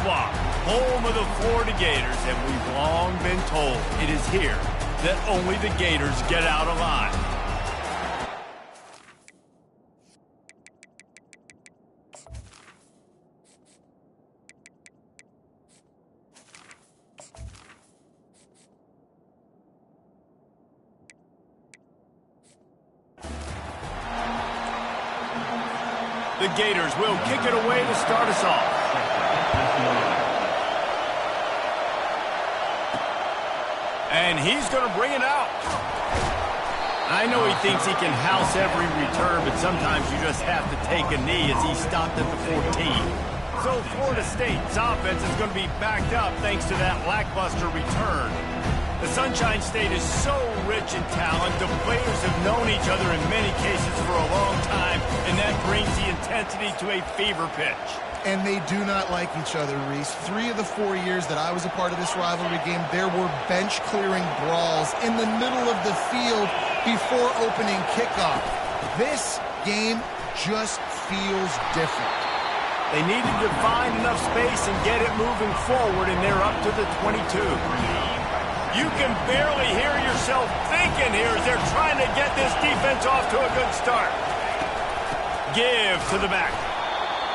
Swamp, home of the Florida Gators, and we've long been told it is here that only the Gators get out alive. The Gators will kick it away to start us off. And he's going to bring it out. I know he thinks he can house every return, but sometimes you just have to take a knee as he stopped at the 14. So Florida State's offense is going to be backed up thanks to that lackluster return. The Sunshine State is so rich in talent. The players have known each other in many cases for a long time, and that brings the intensity to a fever pitch. And they do not like each other, Reese. 3 of the 4 years that I was a part of this rivalry game, there were bench-clearing brawls in the middle of the field before opening kickoff. This game just feels different. They needed to find enough space and get it moving forward, and they're up to the 22. You can barely hear yourself thinking here as they're trying to get this defense off to a good start. Give to the back.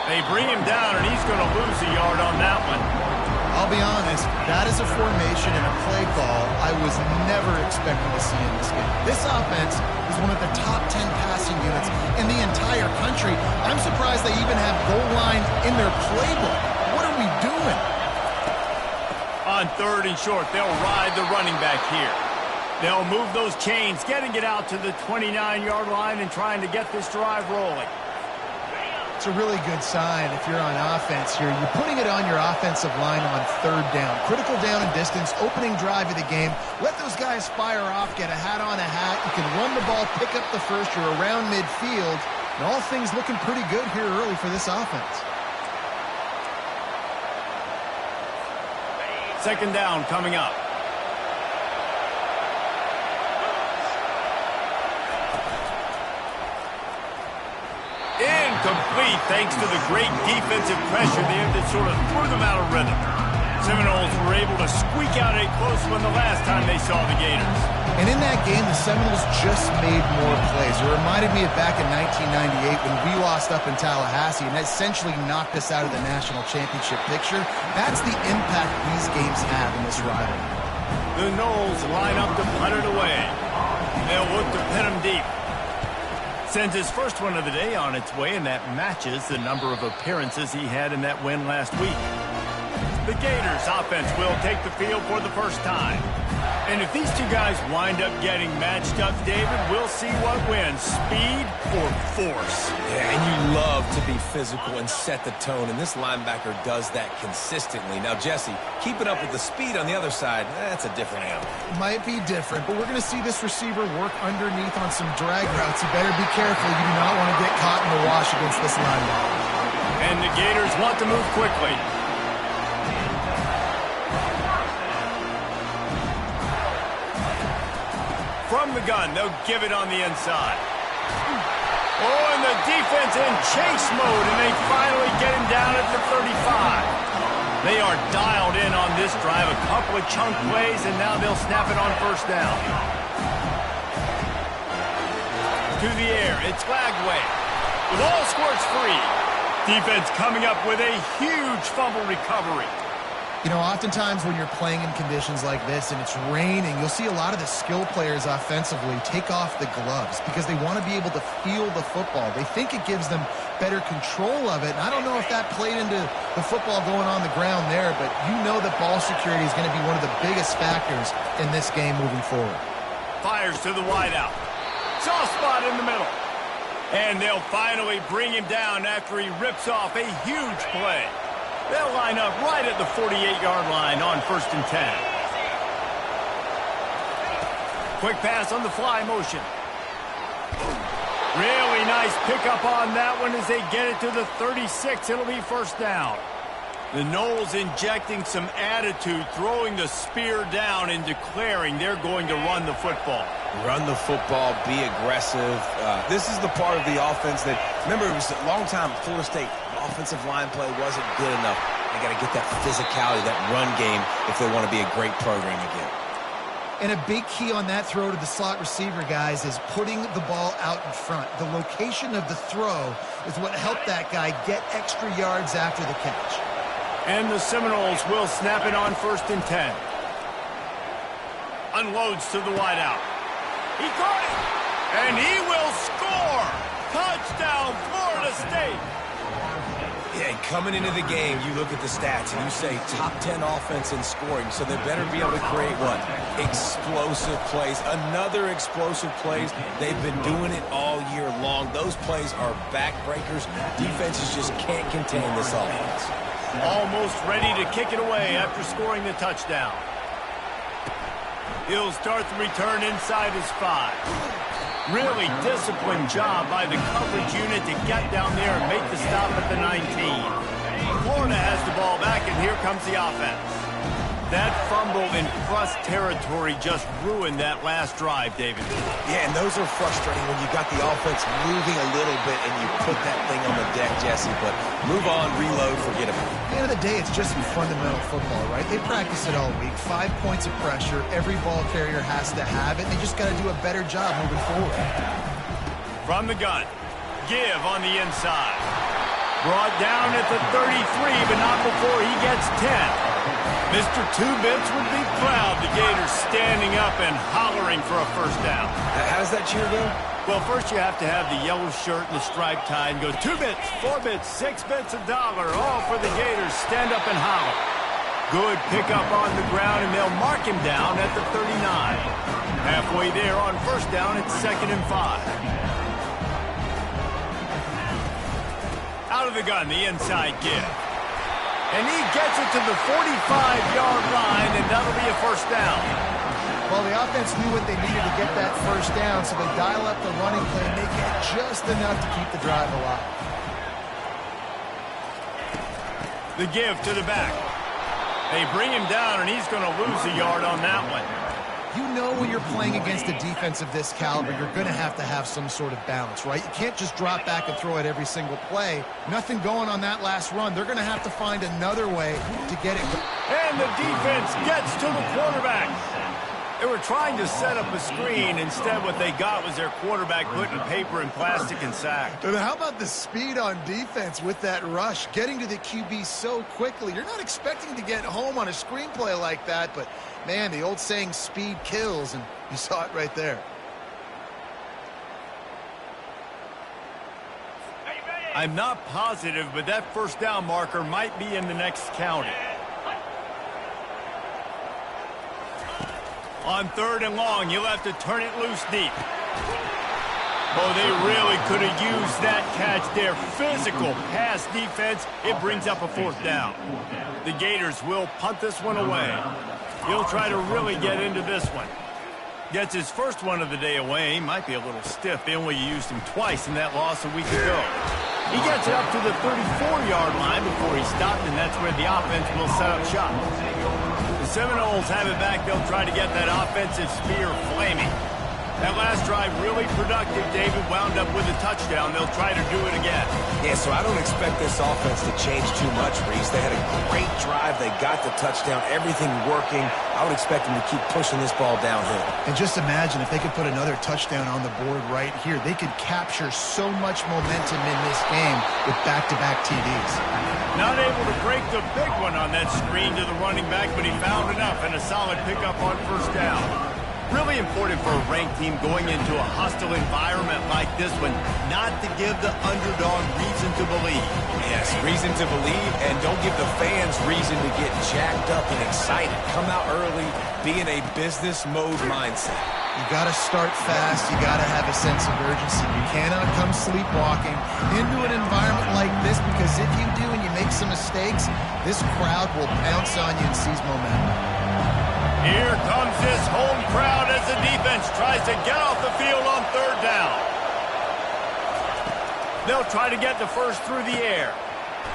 They bring him down, and he's going to lose a yard on that one. I'll be honest, that is a formation and a play call I was never expecting to see in this game. This offense is one of the top 10 passing units in the entire country. I'm surprised they even have goal line in their playbook. What are we doing? On 3rd and short, they'll ride the running back here. They'll move those chains, getting it out to the 29-yard line and trying to get this drive rolling. It's a really good sign if you're on offense here. You're putting it on your offensive line on 3rd down. Critical down and distance, opening drive of the game. Let those guys fire off, get a hat on a hat. You can run the ball, pick up the first. You're around midfield. And all things looking pretty good here early for this offense. 2nd down coming up. Incomplete thanks to the great defensive pressure there that sort of threw them out of rhythm. Seminoles were able to squeak out a close one the last time they saw the Gators. And in that game, the Seminoles just made more plays. It reminded me of back in 1998 when we lost up in Tallahassee and that essentially knocked us out of the national championship picture. That's the impact these games have in this rivalry. The Noles line up to punt it away. They'll look to pin them deep. Sends his first one of the day on its way, and that matches the number of appearances he had in that win last week. The Gators offense will take the field for the first time. And if these two guys wind up getting matched up, David, we'll see what wins, speed or force. Yeah, and you love to be physical and set the tone, and this linebacker does that consistently. Now, Jesse, keeping up with the speed on the other side, that's a different animal. Might be different, but we're going to see this receiver work underneath on some drag routes. You better be careful. You do not want to get caught in the wash against this linebacker. And the Gators want to move quickly. From the gun, they'll give it on the inside. Oh, and the defense in chase mode, and they finally get him down at the 35. They are dialed in on this drive, a couple of chunk plays, and now they'll snap it on 1st down. To the air, it's Lagway. The ball squirts free. Defense coming up with a huge fumble recovery. You know, oftentimes when you're playing in conditions like this and it's raining, you'll see a lot of the skill players offensively take off the gloves because they want to be able to feel the football. They think it gives them better control of it. And I don't know if that played into the football going on the ground there, but you know that ball security is going to be one of the biggest factors in this game moving forward. Fires to the wideout. Soft spot in the middle. And they'll finally bring him down after he rips off a huge play. They'll line up right at the 48-yard line on 1st and 10. Quick pass on the fly motion. Really nice pickup on that one as they get it to the 36. It'll be 1st down. The Noles injecting some attitude, throwing the spear down and declaring they're going to run the football. Run the football, be aggressive. This is the part of the offense that, remember, it was a long time Florida State offensive line play wasn't good enough. They got to get that physicality, that run game, if they want to be a great program again. And a big key on that throw to the slot receiver, guys, is putting the ball out in front. The location of the throw is what helped that guy get extra yards after the catch. And the Seminoles will snap it on 1st and 10. Unloads to the wideout. He caught it, and he will score. Touchdown, Florida State. Yeah, and coming into the game, you look at the stats and you say top 10 offense in scoring, so they better be able to create what? Explosive plays. Another explosive plays. They've been doing it all year long. Those plays are backbreakers. Defenses just can't contain this offense. Almost ready to kick it away after scoring the touchdown. He'll start the return inside his 5. Really disciplined job by the coverage unit to get down there and make the stop at the 19. Florida has the ball back, and here comes the offense. That fumble in crust territory just ruined that last drive, David. Yeah, and those are frustrating when you got the offense moving a little bit and you put that thing on the deck, Jesse. But move on, reload, forget about it. At the end of the day, it's just some fundamental football, right? They practice it all week. 5 points of pressure. Every ball carrier has to have it. They just got to do a better job moving forward. From the gun, give on the inside. Brought down at the 33, but not before he gets 10. Mr. Two-Bits would be proud. The Gators standing up and hollering for a first down. How does that cheer go? Well, first you have to have the yellow shirt and the striped tie and go 2 bits, 4 bits, 6 bits, $1, all for the Gators. Stand up and holler. Good pickup on the ground, and they'll mark him down at the 39. Halfway there on first down, it's 2nd and 5. Out of the gun, the inside give. And he gets it to the 45-yard line, and that'll be a first down. Well, the offense knew what they needed to get that first down, so they dial up the running play and make it just enough to keep the drive alive. The give to the back. They bring him down, and he's going to lose a yard on that one. You know when you're playing against a defense of this caliber, you're going to have some sort of balance, right? You can't just drop back and throw it every single play. Nothing going on that last run. They're going to have to find another way to get it. And the defense gets to the quarterback. They were trying to set up a screen. Instead, what they got was their quarterback putting paper and plastic and sack. And how about the speed on defense with that rush? Getting to the QB so quickly. You're not expecting to get home on a screenplay like that, but, man, the old saying, speed kills, and you saw it right there. I'm not positive, but that first down marker might be in the next county. On 3rd and long, you'll have to turn it loose deep. Oh, they really could have used that catch there. Physical pass defense. It brings up a 4th down. The Gators will punt this one away. He'll try to really get into this one. Gets his first one of the day away. He might be a little stiff. They only used him twice in that loss a week ago. He gets it up to the 34-yard line before he stopped, and that's where the offense will set up shop. The Seminoles have it back. They'll try to get that offensive spear flaming. That last drive really productive. David wound up with a touchdown. They'll try to do it again. Yeah, so I don't expect this offense to change too much, Reese. They had a great drive. They got the touchdown. Everything working. I would expect them to keep pushing this ball downhill. And just imagine if they could put another touchdown on the board right here. They could capture so much momentum in this game with back-to-back TDs. Not able to break the big one on that screen to the running back, but he found enough and a solid pickup on first down. Really important for a ranked team going into a hostile environment like this one, not to give the underdog reason to believe. Yes, reason to believe, and don't give the fans reason to get jacked up and excited. Come out early, be in a business mode mindset. You got to start fast. You got to have a sense of urgency. You cannot come sleepwalking into an environment like this, because if you do and you make some mistakes, this crowd will pounce on you and seize momentum. Here comes this home crowd as the defense tries to get off the field on 3rd down. They'll try to get the first through the air.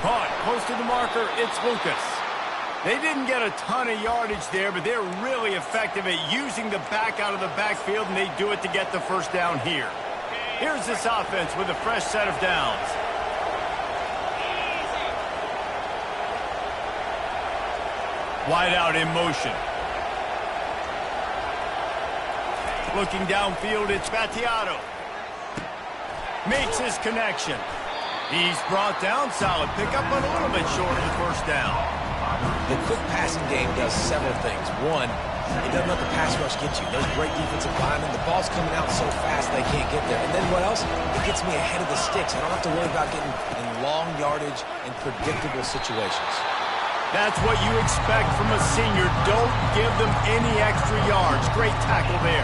Caught close to the marker, it's Lucas. They didn't get a ton of yardage there, but they're really effective at using the back out of the backfield, and they do it to get the first down here. Here's this offense with a fresh set of downs. Wide out in motion. Looking downfield, it's Battiato. Makes his connection. He's brought down. Solid pickup, but a little bit short of the first down. The quick passing game does several things. One, it doesn't let the pass rush get you. There's great defensive linemen. The ball's coming out so fast they can't get there. And then what else? It gets me ahead of the sticks. I don't have to worry about getting in long yardage and predictable situations. That's what you expect from a senior. Don't give them any extra yards. Great tackle there.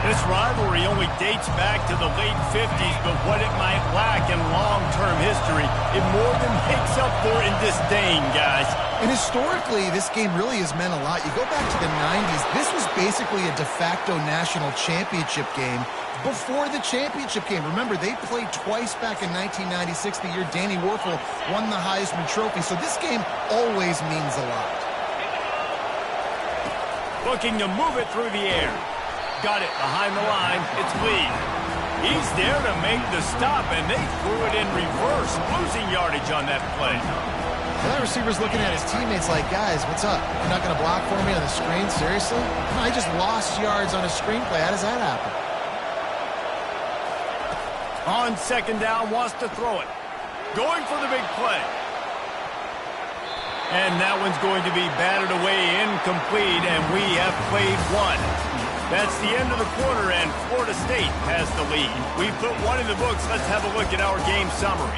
This rivalry only dates back to the late 50s, but what it might lack in long-term history, it more than makes up for in disdain, guys. And historically, this game really has meant a lot. You go back to the 90s, this was basically a de facto national championship game before the championship game. Remember, they played twice back in 1996, the year Danny Werfel won the Heisman Trophy. So this game always means a lot. Looking to move it through the air. Got it behind the line. It's Lee. He's there to make the stop, and they threw it in reverse, losing yardage on that play. Well, that receiver's looking at his teammates like, guys, what's up? You're not going to block for me on the screen? Seriously? I just lost yards on a screenplay. How does that happen? On second down, wants to throw it. Going for the big play. And that one's going to be batted away incomplete, and we have played one. That's the end of the quarter, and Florida State has the lead. We put one in the books. Let's have a look at our game summary.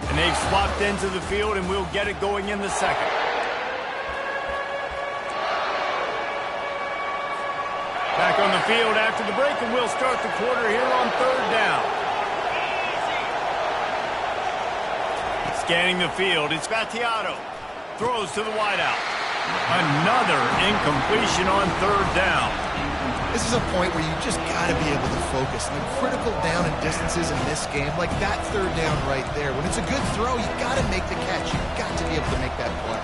And they've swapped into the field, and we'll get it going in the second. Back on the field after the break, and we'll start the quarter here on third down. Scanning the field, it's Battiato. Throws to the wideout. Another incompletion on third down. This is a point where you just got to be able to focus. And the critical down and distances in this game, like that third down right there. When it's a good throw, you got to make the catch. You've got to be able to make that play.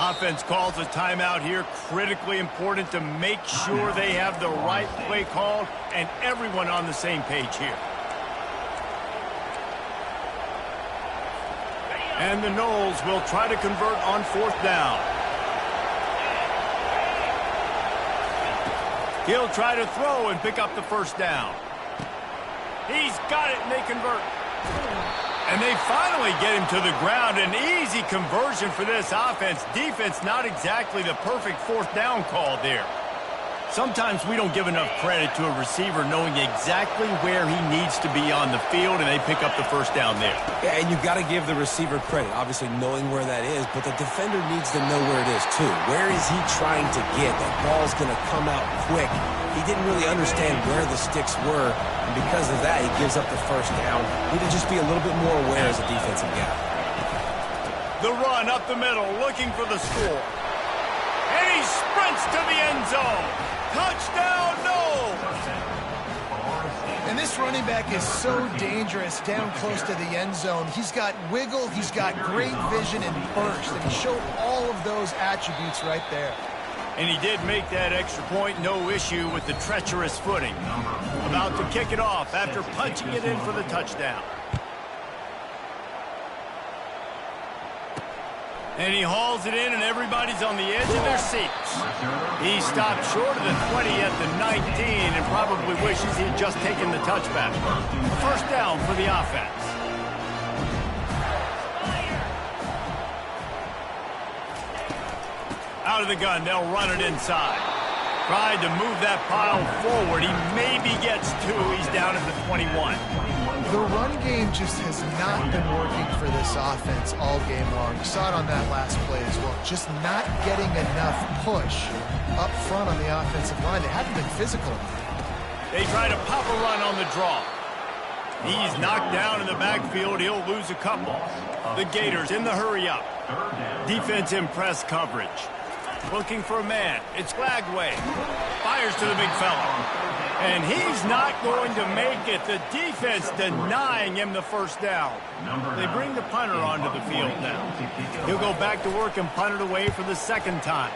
Offense calls a timeout here. Critically important to make sure they have the right play called and everyone on the same page here. And the Noles will try to convert on fourth down. He'll try to throw and pick up the first down. He's got it, and they convert. And they finally get him to the ground. An easy conversion for this offense. Defense, not exactly the perfect fourth down call there. Sometimes we don't give enough credit to a receiver knowing exactly where he needs to be on the field, and they pick up the first down there. Yeah, and you've got to give the receiver credit, obviously knowing where that is, but the defender needs to know where it is too. Where is he trying to get? That ball's going to come out quick. He didn't really understand where the sticks were, and because of that, he gives up the first down. Need to just be a little bit more aware as a defensive guy. The run up the middle, looking for the score. And he sprints to the end zone. Touchdown, Noles! And this running back is so dangerous down close to the end zone. He's got wiggle, he's got great vision and burst, and he showed all of those attributes right there. And he did make that extra point, no issue with the treacherous footing. About to kick it off after punching it in for the touchdown. And he hauls it in, and everybody's on the edge of their seats. He stopped short of the 20 at the 19 and probably wishes he had just taken the touchback. A first down for the offense. Out of the gun, they'll run it inside. Tried to move that pile forward. He maybe gets two. He's down at the 21. The run game just has not been working for this offense all game long. You saw it on that last play as well. Just not getting enough push up front on the offensive line. They haven't been physical. They try to pop a run on the draw. He's knocked down in the backfield. He'll lose a couple. The Gators in the hurry-up. Defense in press coverage. Looking for a man. It's Flagway. Fires to the big fella. And he's not going to make it. The defense denying him the first down. They bring the punter onto the field now. He'll go back to work and punt it away for the second time.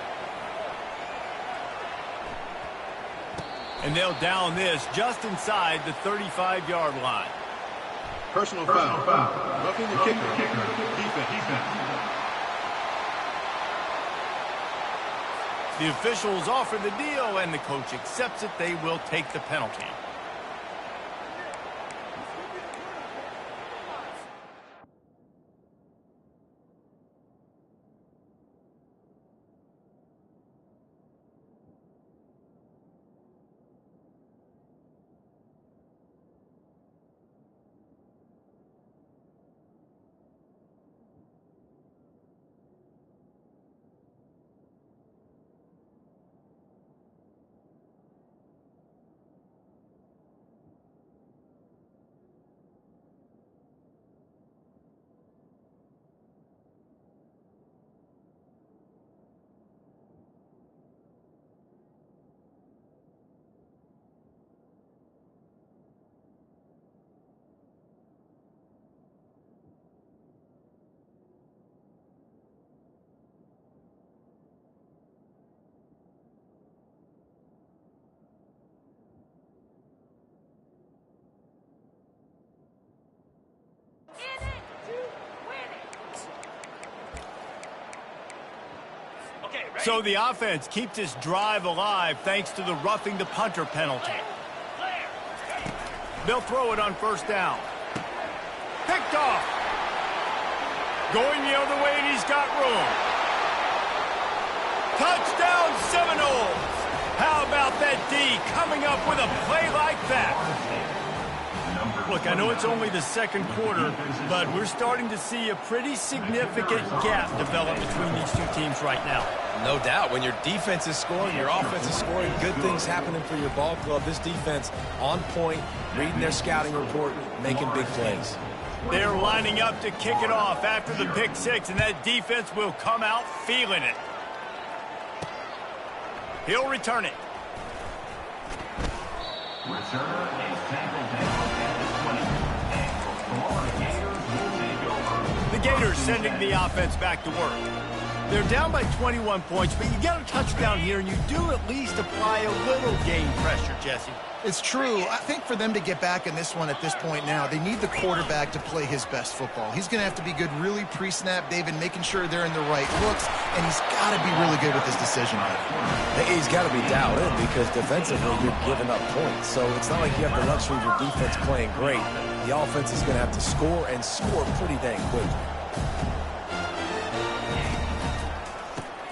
And they'll down this just inside the 35-yard line. Personal foul. Roughing the kicker. Defense. The officials offer the deal, and the coach accepts it. They will take the penalty. So the offense keeps this drive alive thanks to the roughing the punter penalty. They'll throw it on first down. Picked off. Going the other way, and he's got room. Touchdown Seminoles. How about that D coming up with a play like that? Look, I know it's only the second quarter, but we're starting to see a pretty significant gap develop between these two teams right now. No doubt. When your defense is scoring, your offense is scoring, good things happening for your ball club. This defense on point, reading their scouting report, making big plays. They're lining up to kick it off after the pick six, and that defense will come out feeling it. He'll return it. Returner is tackled down at the 20. And the Gators sending the offense back to work. They're down by 21 points, but you get a touchdown here, and you do at least apply a little game pressure, Jesse. It's true. I think for them to get back in this one at this point now, they need the quarterback to play his best football. He's going to have to be good really pre-snap, David, making sure they're in the right looks, and he's got to be really good with his decision making. He's got to be dialed in because defensively you're giving up points. So it's not like you have the luxury of your defense playing great. The offense is going to have to score and score pretty dang quickly.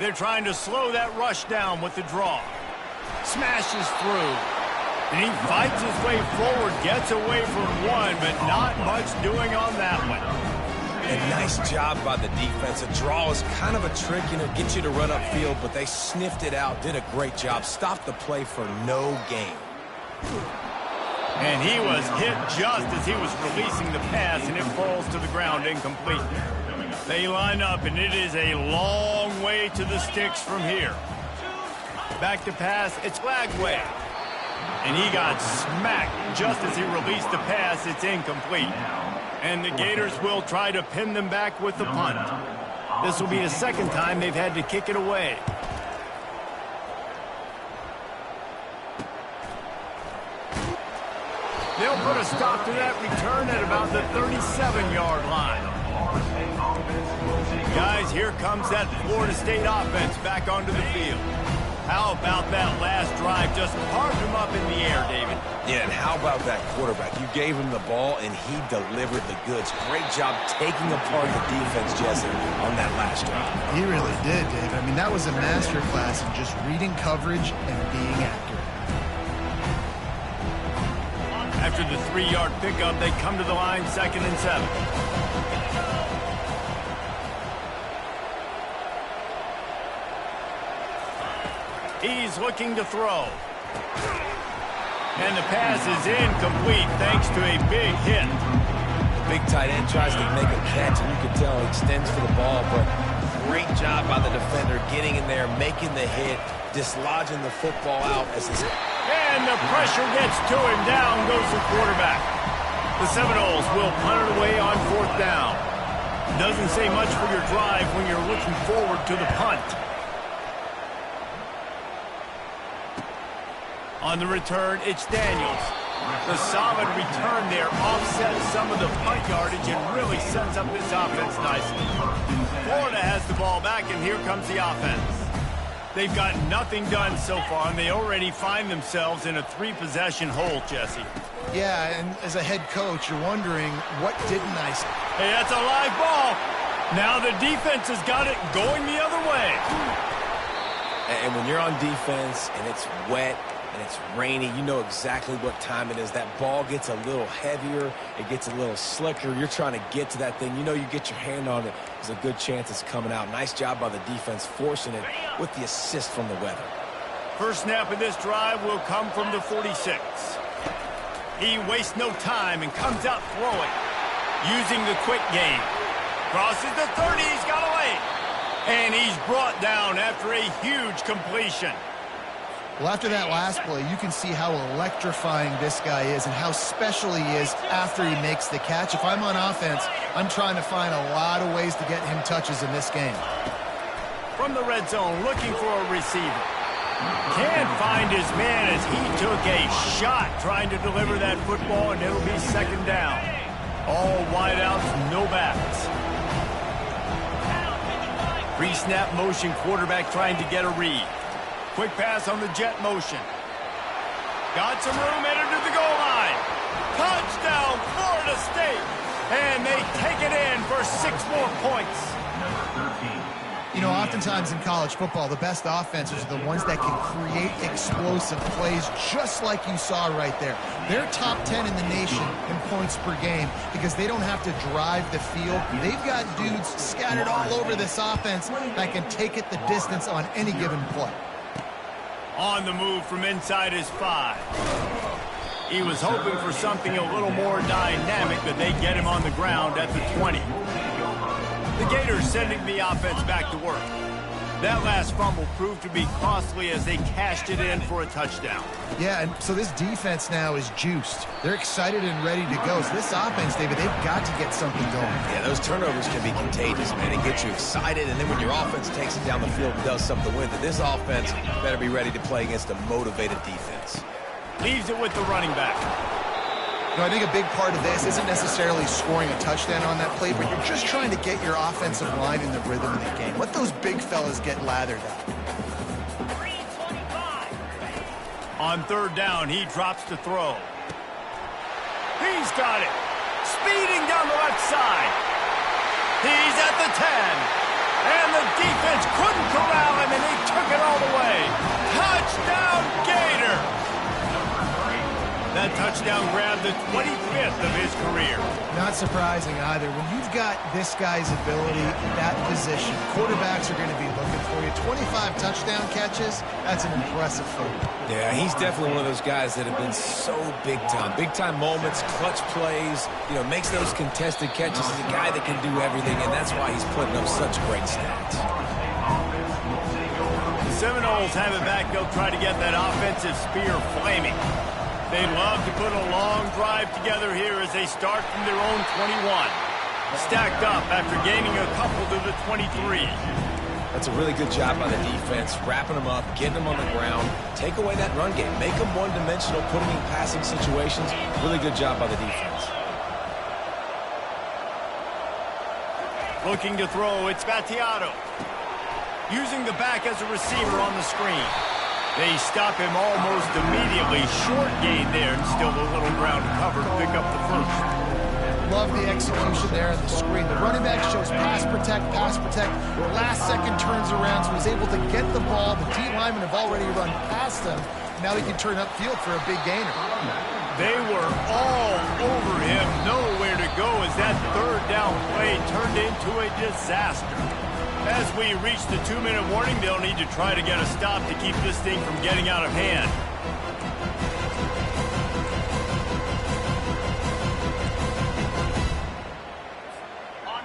They're trying to slow that rush down with the draw. Smashes through. And he fights his way forward, gets away from one, but not much doing on that one. A nice job by the defense. A draw is kind of a trick, get you to run upfield, but they sniffed it out, did a great job, stopped the play for no gain. And he was hit just as he was releasing the pass, and it falls to the ground incomplete. They line up, and it is a long way to the sticks from here. Back to pass, it's Flagway. And he got smacked just as he released the pass. It's incomplete. And the Gators will try to pin them back with the punt. This will be the second time they've had to kick it away. They'll put a stop to that return at about the 37-yard line. Guys, here comes that Florida State offense back onto the field. How about that last drive? Just carved him up in the air, David. Yeah, and how about that quarterback? You gave him the ball, and he delivered the goods. Great job taking apart the defense, Jesse, on that last drive. He really did, David. I mean, that was a masterclass in just reading coverage and being accurate. After the 3-yard pickup, they come to the line, 2nd and 7. He's looking to throw. And the pass is incomplete thanks to a big hit. Big tight end tries to make a catch, and you can tell he extends for the ball, but great job by the defender getting in there, making the hit, dislodging the football out as his... And the pressure gets to him. Down goes the quarterback. The Seminoles will punt it away on 4th down. Doesn't say much for your drive when you're looking forward to the punt. On the return, it's Daniels. The solid return there offsets some of the punt yardage and really sets up this offense nicely. Florida has the ball back, and here comes the offense. They've got nothing done so far, and they already find themselves in a 3-possession hole, Jesse. Yeah, and as a head coach, you're wondering, what didn't I say? Hey, that's a live ball. Now the defense has got it going the other way. And when you're on defense and it's wet and it's rainy, you know exactly what time it is. That ball gets a little heavier. It gets a little slicker. You're trying to get to that thing. You know you get your hand on it. There's a good chance it's coming out. Nice job by the defense forcing it with the assist from the weather. First snap of this drive will come from the 46. He wastes no time and comes out throwing. Using the quick game. Crosses the 30. He's got away. And he's brought down after a huge completion. Well, after that last play, you can see how electrifying this guy is and how special he is after he makes the catch. If I'm on offense, I'm trying to find a lot of ways to get him touches in this game. From the red zone, looking for a receiver. Can't find his man as he took a shot trying to deliver that football, and it'll be 2nd down. All wideouts, no backs. Pre-snap motion, quarterback trying to get a read. Quick pass on the jet motion. Got some room, entered to the goal line. Touchdown, Florida State. And they take it in for 6 more points. You know, oftentimes in college football, the best offenses are the ones that can create explosive plays, just like you saw right there. They're top 10 in the nation in points per game because they don't have to drive the field. They've got dudes scattered all over this offense that can take it the distance on any given play. On the move from inside his 5. He was hoping for something a little more dynamic, but they get him on the ground at the 20. The Gators sending the offense back to work. That last fumble proved to be costly as they cashed it in for a touchdown. Yeah, and so this defense now is juiced. They're excited and ready to go. So this offense, David, they've got to get something going. Yeah, those turnovers can be contagious, man. It gets you excited, and then when your offense takes it down the field and does something with it, this offense better be ready to play against a motivated defense. Leaves it with the running back. You know, I think a big part of this isn't necessarily scoring a touchdown on that play, but you're just trying to get your offensive line in the rhythm of the game. Let those big fellas get lathered up. On 3rd down, he drops to throw. He's got it. Speeding down the left side. He's at the 10. And the defense couldn't corral him, and he took it all the way. Touchdown, Gator! That touchdown grabbed the 25th of his career. Not surprising either. When you've got this guy's ability at that position, quarterbacks are going to be looking for you. 25 touchdown catches, that's an impressive feat. Yeah, he's definitely one of those guys that have been so big time. Big time moments, clutch plays, you know, makes those contested catches. He's a guy that can do everything, and that's why he's putting up such great stats. The Seminoles have it back. They'll try to get that offensive spear flaming. They'd love to put a long drive together here as they start from their own 21. Stacked up after gaining a couple to the 23. That's a really good job by the defense, wrapping them up, getting them on the ground, take away that run game, make them one-dimensional, put them in passing situations. Really good job by the defense. Looking to throw, it's Battiato. Using the back as a receiver on the screen. They stop him almost immediately. Short gain there, and still a little ground to cover to pick up the first. Love the execution there on the screen. The running back shows pass protect, pass protect. Last second turns around, so he's able to get the ball. The D linemen have already run past him. Now he can turn upfield for a big gainer. They were all over him. Nowhere to go as that 3rd down play turned into a disaster. As we reach the 2-minute warning, they'll need to try to get a stop to keep this thing from getting out of hand.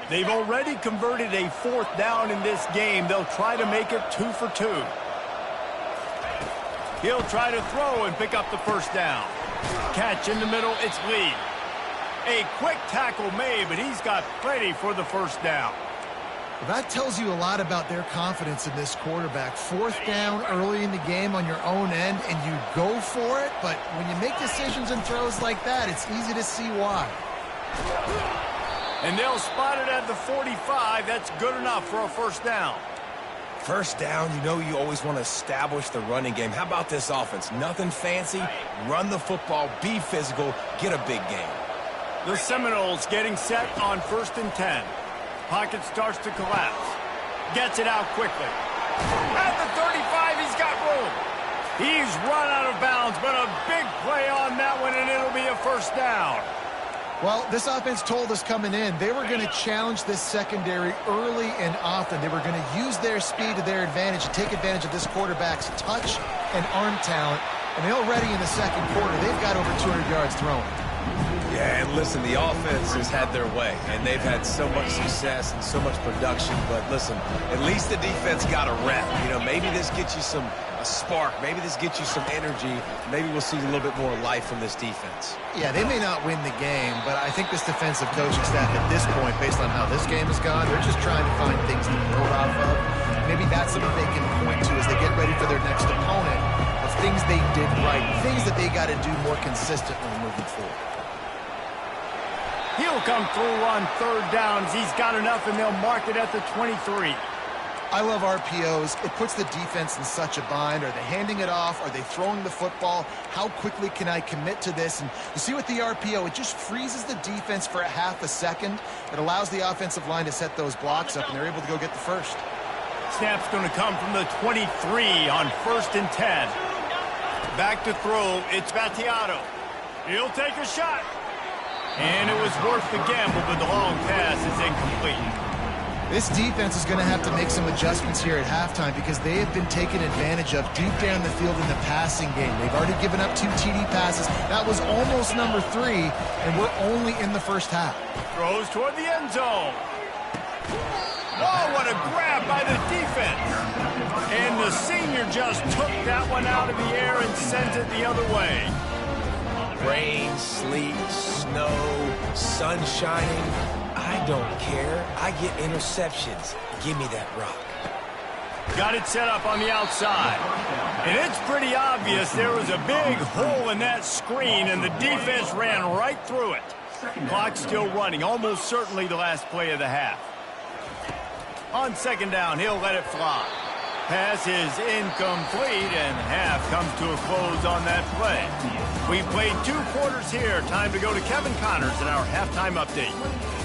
They've already converted a 4th down in this game. They'll try to make it 2 for 2. He'll try to throw and pick up the 1st down. Catch in the middle, it's Lee. A quick tackle made, but he's got plenty for the 1st down. Well, that tells you a lot about their confidence in this quarterback. 4th down early in the game on your own end, and you go for it, but when you make decisions and throws like that, it's easy to see why. And they'll spot it at the 45. That's good enough for a 1st down. 1st down, you know you always want to establish the running game. How about this offense? Nothing fancy. Run the football, be physical, get a big gain. The Seminoles getting set on 1st and 10. Pocket starts to collapse. Gets it out quickly. At the 35, he's got room. He's run out of bounds, but a big play on that one, and it'll be a 1st down. Well, this offense told us coming in they were going to challenge this secondary early and often. They were going to use their speed to their advantage and take advantage of this quarterback's touch and arm talent. And already in the 2nd quarter, they've got over 200 yards thrown. Yeah, and listen, the offense has had their way, and they've had so much success and so much production. But listen, at least the defense got a rep. You know, maybe this gets you a spark. Maybe this gets you some energy. Maybe we'll see a little bit more life from this defense. Yeah, they may not win the game, but I think this defensive coaching staff at this point, based on how this game has gone, they're just trying to find things to build off of. Maybe that's something they can point to as they get ready for their next opponent of things they did right, things that they got to do more consistently moving forward. He'll come through on 3rd downs. He's got enough, and they'll mark it at the 23. I love RPOs. It puts the defense in such a bind. Are they handing it off? Are they throwing the football? How quickly can I commit to this? And you see with the RPO, it just freezes the defense for a half a second. It allows the offensive line to set those blocks up, and they're able to go get the 1st. Snap's going to come from the 23 on 1st and 10. Back to throw. It's Battiato. He'll take a shot. And it was worth the gamble, but the long pass is incomplete. This defense is going to have to make some adjustments here at halftime because they have been taken advantage of deep down the field in the passing game. They've already given up 2 TD passes. That was almost number 3, and we're only in the 1st half. Throws toward the end zone. Oh, what a grab by the defense. And the senior just took that one out of the air and sent it the other way. Rain, sleet, snow, sun shining. I don't care. I get interceptions. Give me that rock. Got it set up on the outside. And it's pretty obvious there was a big hole in that screen, and the defense ran right through it. Clock still running, almost certainly the last play of the half. On 2nd down, he'll let it fly. Pass is incomplete, and half comes to a close on that play. We've played 2 quarters here. Time to go to Kevin Connors in our halftime update.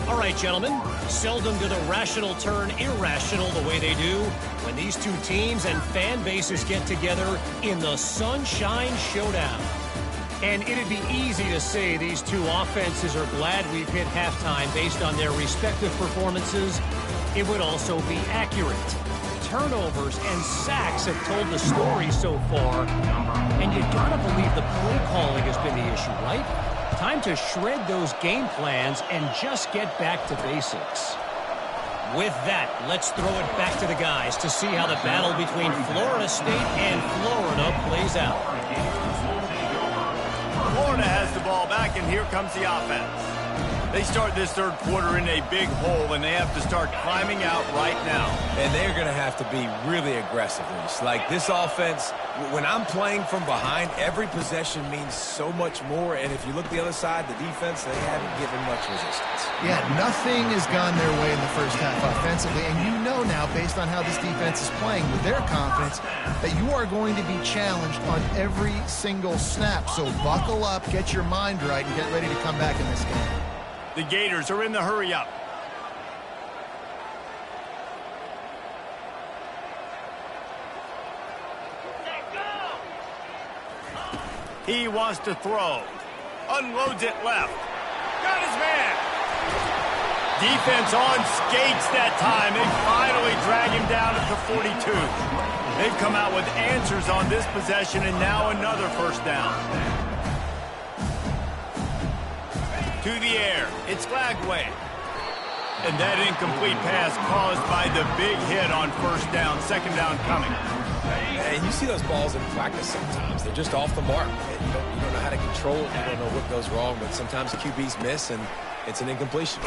All right, gentlemen. Seldom do the rational turn irrational the way they do when these 2 teams and fan bases get together in the Sunshine Showdown. And it'd be easy to say these 2 offenses are glad we've hit halftime based on their respective performances. It would also be accurate. Turnovers and sacks have told the story so far. And you gotta believe the play calling has been the issue, right? Time to shred those game plans and just get back to basics. With that, let's throw it back to the guys to see how the battle between Florida State and Florida plays out. Florida has the ball back, and here comes the offense. They start this 3rd quarter in a big hole, and they have to start climbing out right now. And they're going to have to be really aggressive. Like this offense, when I'm playing from behind, every possession means so much more. And if you look the other side, the defense, they haven't given much resistance. Yeah, nothing has gone their way in the 1st half offensively. And you know now, based on how this defense is playing with their confidence, that you are going to be challenged on every single snap. So buckle up, get your mind right, and get ready to come back in this game. The Gators are in the hurry-up. He wants to throw. Unloads it left. Got his man. Defense on skates that time. They finally drag him down at the 42. They've come out with answers on this possession, and now another 1st down. To the air. It's Lagway. And that incomplete pass caused by the big hit on first down, second down coming. And you see those balls in practice sometimes. They're just off the mark. And you don't know how to control it. You don't know what goes wrong, but sometimes QBs miss, and it's an incompletion.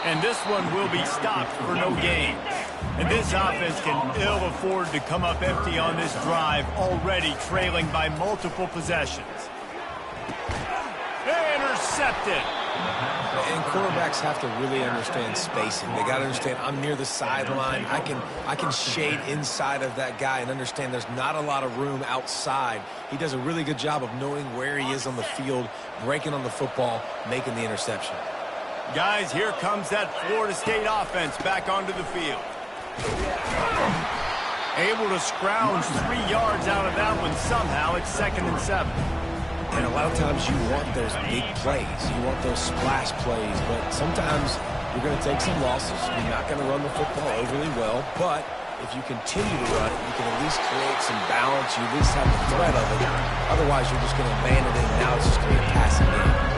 And this one will be stopped for no gain. And this offense can ill afford to come up empty on this drive, already trailing by multiple possessions. Intercepted. And quarterbacks have to really understand spacing. They got to understand I'm near the sideline. I can shade inside of that guy and understand there's not a lot of room outside. He does a really good job of knowing where he is on the field, breaking on the football, making the interception. Guys, here comes that Florida State offense back onto the field. Able to scrounge 3 yards out of that one somehow. It's 2nd and 7. And a lot of times you want those big plays. You want those splash plays. But sometimes you're going to take some losses. You're not going to run the football overly well. But if you continue to run it, you can at least create some balance. You at least have the threat of it. Otherwise, you're just going to abandon it, and now it's just going to be a passing game.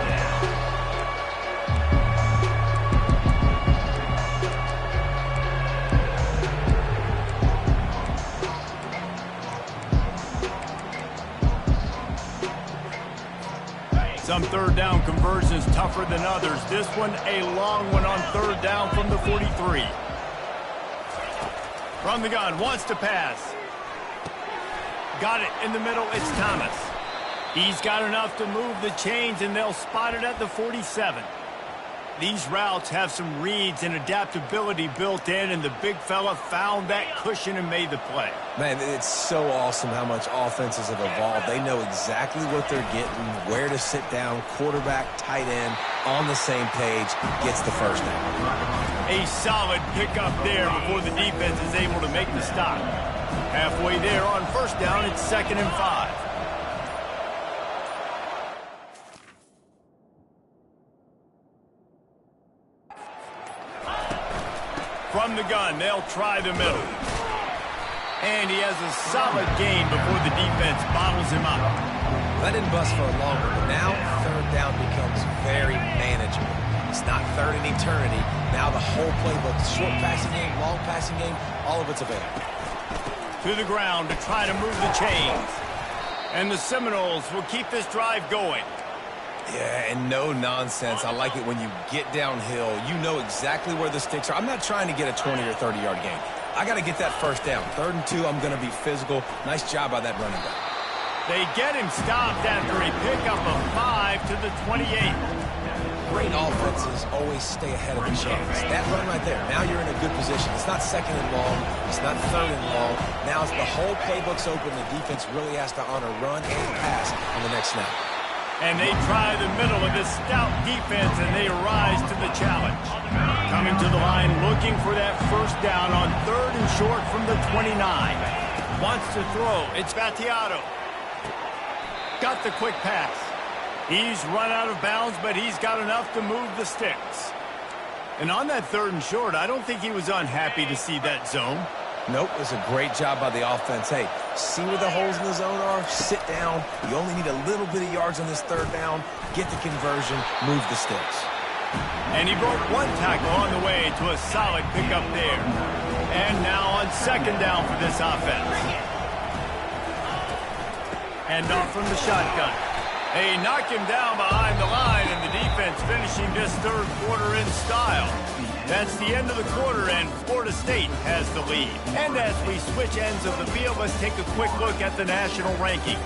Some third down conversions tougher than others. This one a long one on third down from the 43. From the gun, wants to pass. Got it in the middle, it's Thomas. He's got enough to move the chains, and they'll spot it at the 47. These routes have some reads and adaptability built in, and the big fella found that cushion and made the play. Man, it's so awesome how much offenses have evolved. They know exactly what they're getting, where to sit down, quarterback, tight end, on the same page, gets the first down. A solid pickup there before the defense is able to make the stop. Halfway there on first down, it's 2nd and 5. From the gun, they'll try the middle. And he has a solid gain before the defense bottles him up. That didn't bust for a long one, but now third down becomes very manageable. It's not third in eternity. Now the whole playbook, short passing game, long passing game, all of it's available. To the ground to try to move the chains. And the Seminoles will keep this drive going. Yeah, and no nonsense. I like it when you get downhill. You know exactly where the sticks are. I'm not trying to get a 20 or 30-yard gain. I got to get that first down. 3rd and 2, I'm going to be physical. Nice job by that running back. They get him stopped after a pickup of 5 to the 28. Great offenses always stay ahead of the chains. That run right there, now you're in a good position. It's not 2nd and long. It's not 3rd and long. Now the whole playbook's open. The defense really has to honor run and pass on the next snap. And they try the middle of this stout defense, and they rise to the challenge. Coming to the line, looking for that first down on 3rd and short from the 29. Wants to throw. It's Battiato. Got the quick pass. He's run out of bounds, but he's got enough to move the sticks. And on that 3rd and short, I don't think he was unhappy to see that zone. Nope, it was a great job by the offense. Hey, see where the holes in the zone are, sit down. You only need a little bit of yards on this 3rd down. Get the conversion, move the sticks. And he broke one tackle on the way to a solid pickup there. And now on 2nd down for this offense. And off from the shotgun. They knock him down behind the line, and the defense finishing this 3rd quarter in style. That's the end of the quarter, and Florida State has the lead. And as we switch ends of the field, let's take a quick look at the national rankings.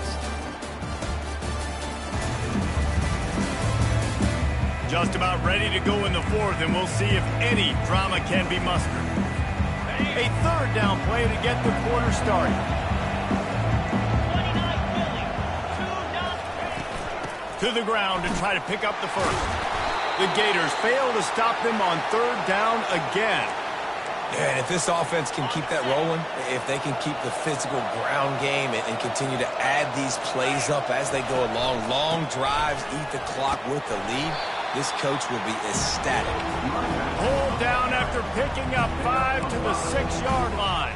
Just about ready to go in the 4th, and we'll see if any drama can be mustered. A 3rd down play to get the quarter started. To the ground to try to pick up the first. The Gators fail to stop them on 3rd down again. Yeah, and if this offense can keep that rolling, if they can keep the physical ground game and continue to add these plays up as they go along, long drives, eat the clock with the lead, this coach will be ecstatic. Pulled down after picking up 5 to the 6-yard line.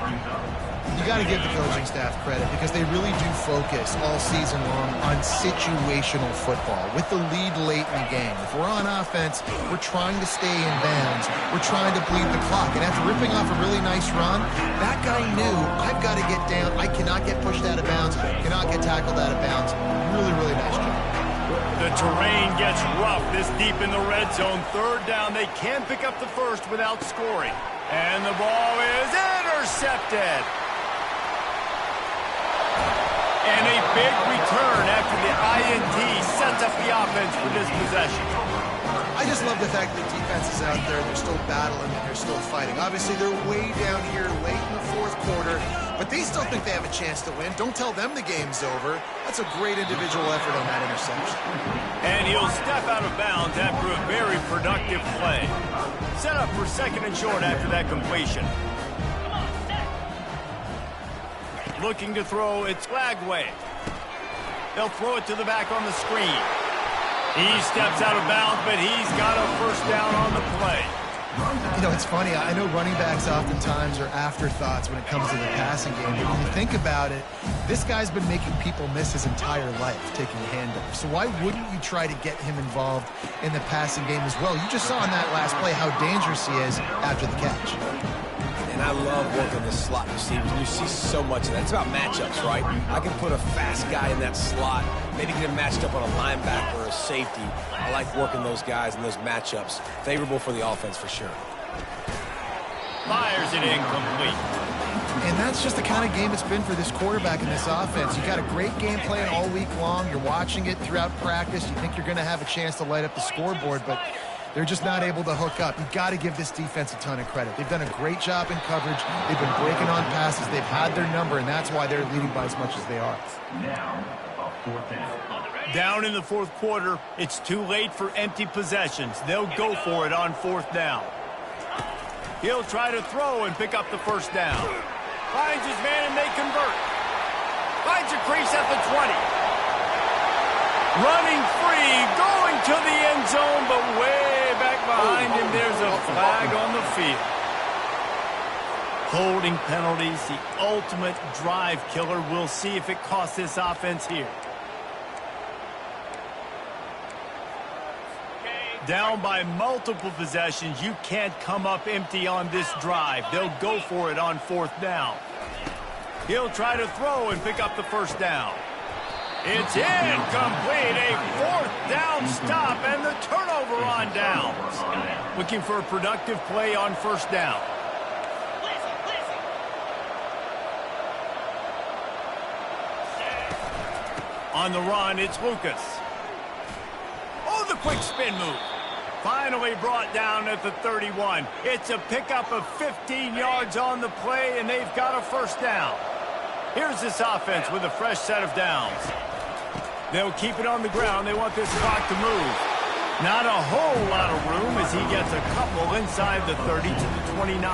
You got to give the coaching staff credit because they really do focus all season long on situational football with the lead late in the game. If we're on offense, we're trying to stay in bounds. We're trying to bleed the clock. And after ripping off a really nice run, that guy knew, I've got to get down. I cannot get pushed out of bounds, cannot get tackled out of bounds. Really, really nice job. The terrain gets rough this deep in the red zone. Third down, they can pick up the first without scoring. And the ball is intercepted. And a big return after the INT sets up the offense for this possession. I just love the fact that the defense is out there. They're still battling and they're still fighting. Obviously, they're way down here late in the fourth quarter, but they still think they have a chance to win. Don't tell them the game's over. That's a great individual effort on that interception. And he'll step out of bounds after a very productive play. Set up for second and short after that completion. Looking to throw, it's Lagway. They'll throw it to the back on the screen. He steps out of bounds, but he's got a first down on the play. You know, it's funny. I know running backs oftentimes are afterthoughts when it comes to the passing game. But when you think about it, this guy's been making people miss his entire life taking handoffs. So why wouldn't you try to get him involved in the passing game as well? You just saw in that last play how dangerous he is after the catch. And I love working the slot receivers. You see so much of that. It's about matchups, right? I can put a fast guy in that slot, maybe get him matched up on a linebacker or a safety. I like working those guys in those matchups. Favorable for the offense for sure. Fires it incomplete. And that's just the kind of game it's been for this quarterback in this offense. You got a great game plan all week long. You're watching it throughout practice. You think you're going to have a chance to light up the scoreboard, but they're just not able to hook up. You've got to give this defense a ton of credit. They've done a great job in coverage. They've been breaking on passes. They've had their number, and that's why they're leading by as much as they are. Now, a fourth down. Down in the fourth quarter, it's too late for empty possessions. They'll go for it on fourth down. He'll try to throw and pick up the first down. Finds his man and they convert. Finds a crease at the 20. Running free, going to the end zone, but way back behind him, there's a flag on the field. Holding penalties, the ultimate drive killer. We'll see if it costs this offense here. Down by multiple possessions, you can't come up empty on this drive. They'll go for it on fourth down. He'll try to throw and pick up the first down. It's incomplete, a fourth down stop, and the turnover on downs. Looking for a productive play on first down. On the run, it's Lucas. Oh, the quick spin move. Finally brought down at the 31. It's a pickup of 15 yards on the play, and they've got a first down. Here's this offense with a fresh set of downs. They'll keep it on the ground. They want this clock to move. Not a whole lot of room as he gets a couple inside the 30 to the 29.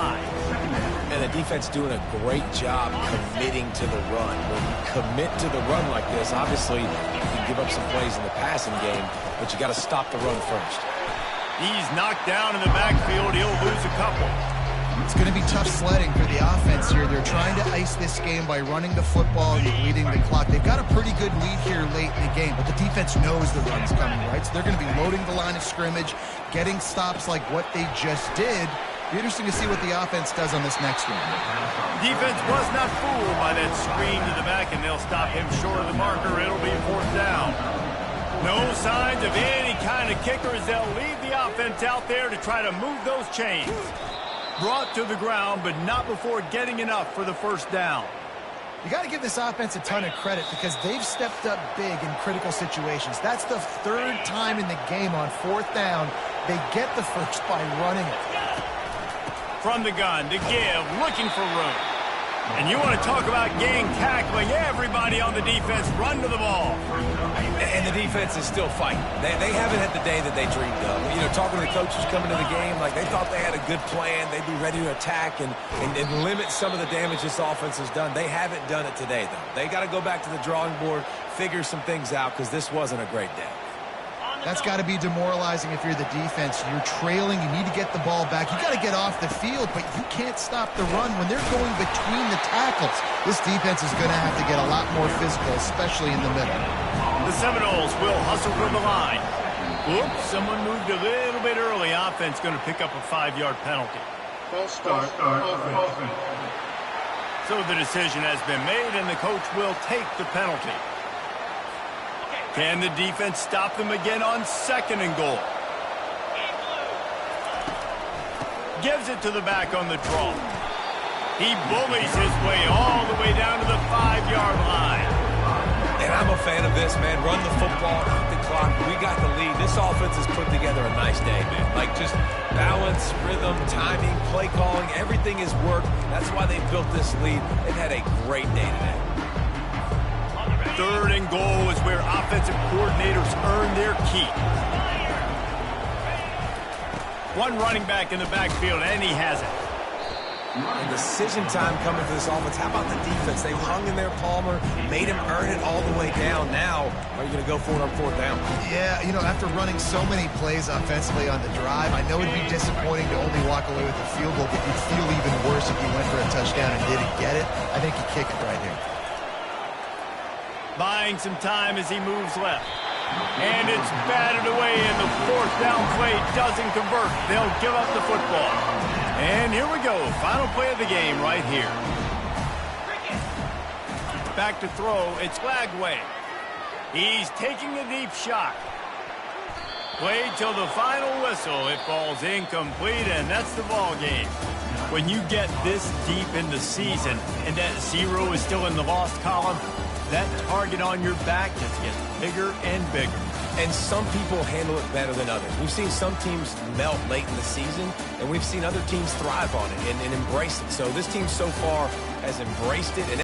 And the defense doing a great job committing to the run. When you commit to the run like this, obviously you can give up some plays in the passing game, but you got to stop the run first. He's knocked down in the backfield. He'll lose a couple. It's going to be tough sledding for the offense here. They're trying to ice this game by running the football and leading the clock. They've got a pretty good lead here late in the game, but the defense knows the run's coming, right? So they're going to be loading the line of scrimmage, getting stops like what they just did. Be interesting to see what the offense does on this next one. Defense was not fooled by that screen to the back, and they'll stop him short of the marker. It'll be fourth down. No signs of any kind of kicker as they'll leave the offense out there to try to move those chains. Brought to the ground, but not before getting enough for the first down. You got to give this offense a ton of credit because they've stepped up big in critical situations. That's the third time in the game on fourth down they get the first by running it. From the gun to give, looking for room. And you want to talk about game tackling. Everybody on the defense run to the ball. And the defense is still fighting. They haven't had the day that they dreamed of. You know, talking to the coaches coming to the game, like they thought they had a good plan. They'd be ready to attack and limit some of the damage this offense has done. They haven't done it today, though. They got to go back to the drawing board, figure some things out because this wasn't a great day. That's got to be demoralizing if you're the defense. You're trailing. You need to get the ball back. You got to get off the field, but you can't stop the run when they're going between the tackles. This defense is going to have to get a lot more physical, especially in the middle. The Seminoles will hustle for the line. Oops, someone moved a little bit early. Offense going to pick up a 5-yard penalty. False start, offense. So the decision has been made, and the coach will take the penalty. Can the defense stop them again on 2nd and goal? Gives it to the back on the draw. He bullies his way all the way down to the 5-yard line. And I'm a fan of this, man. Run the football, eat the clock. We got the lead. This offense has put together a nice day, man. Like just balance, rhythm, timing, play calling, everything has worked. That's why they built this lead. They've had a great day today. 3rd and goal is where offensive coordinators earn their keep. One running back in the backfield, and he has it. And decision time coming for this offense. How about the defense? They hung in there, Palmer, made him earn it all the way down. Now, are you going to go for it on 4th down? Yeah, you know, after running so many plays offensively on the drive, I know it'd be disappointing to only walk away with a field goal, but you'd feel even worse if you went for a touchdown and didn't get it. I think you kick it right here. Buying some time as he moves left. And it's batted away, and the 4th down play doesn't convert. They'll give up the football. And here we go. Final play of the game right here. Back to throw. It's Lagway. He's taking a deep shot. Played till the final whistle. It falls incomplete, and that's the ball game. When you get this deep in the season and that 0 is still in the lost column, that target on your back just gets bigger and bigger. And some people handle it better than others. We've seen some teams melt late in the season, and we've seen other teams thrive on it and embrace it. So this team so far has embraced it. And